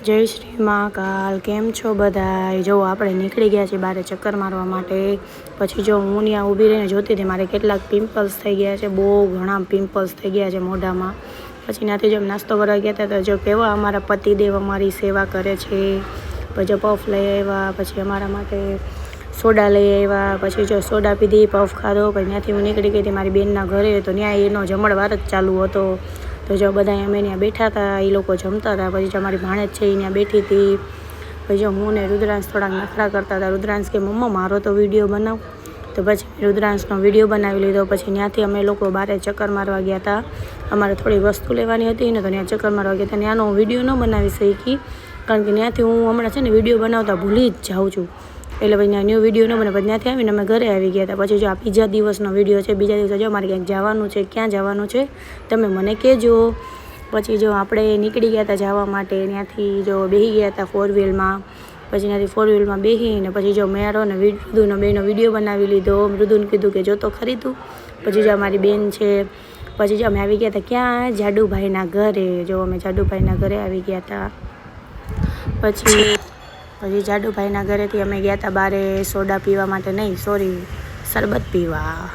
જય શ્રી મહાકાલ. કેમ છો બધાય? જો આપણે નીકળી ગયા છીએ બહાર ચક્કર મારવા માટે. પછી જો હું ત્યાં ઊભી રહીને જોતી હતી, મારે કેટલાક પિમ્પલ્સ થઈ ગયા છે, બહુ ઘણા પિમ્પલ્સ થઈ ગયા છે મોઢામાં. પછી ત્યાંથી જો નાસ્તો કરવા ગયા હતા તો જો કેવા અમારા પતિદેવ અમારી સેવા કરે છે. પછી જો પફ લઈ આવ્યા, પછી અમારા માટે સોડા લઈ આવ્યા, પછી જો સોડા પીધી, પફ ખાધો. પછી ત્યાંથી હું નીકળી ગઈ હતી મારી બેનના ઘરે, તો ત્યાં એનો જમણવાર જ ચાલુ હતો. તો જો બધા અમે ત્યાં બેઠા હતા, એ લોકો જમતા હતા. પછી જો અમારી ભાણેજ છે એ ત્યાં બેઠી હતી. પછી જો હું ને રુદ્રાંશ થોડાક નખરા કરતા હતા. રુદ્રાંશ કે મમ્મા મારો તો વિડીયો બનાવ. તો પછી રુદ્રાંશનો વિડીયો બનાવી લીધો. પછી ત્યાંથી અમે લોકો બહાર ચક્કર મારવા ગયા હતા. અમારે થોડી વસ્તુ લેવાની હતી ને, તો ત્યાં ચક્કર મારવા ગયા હતા. ત્યાંનો હું વિડીયો ન બનાવી શકી, કારણ કે ત્યાંથી હું હમણાં છે ને વિડીયો બનાવતા ભૂલી જ જાઉં છું. એટલે પછી ત્યાં ન્યૂ વિડીયો ન બને. પછી ત્યાંથી આવીને અમે ઘરે આવી ગયા હતા. પછી જો આ બીજા દિવસનો વિડીયો છે. બીજા દિવસે જો મારે ક્યાંક જવાનું છે, ક્યાં જવાનું છે તમે મને કહેજો. પછી જો આપણે નીકળી ગયા હતા જવા માટે. ત્યાંથી જો બેસી ગયા હતા 4 વ્હીલમાં. પછી ત્યાંથી 4 વ્હીલમાં બેસીને પછી જો મેરો ને મૃદુનો બેનો વિડીયો બનાવી લીધો. મૃદુને કીધું કે જો તો ખરી તું. પછી જો અમારી બેન છે. પછી જો અમે આવી ગયા હતા ક્યાં? જાડુભાઈના ઘરે. જો અમે જાડુભાઈના ઘરે આવી ગયા હતા. પછી જાડુભાઈના ઘરેથી અમે ગયા હતા બારે સોડા પીવા માટે, નહીં સોરી, શરબત પીવા.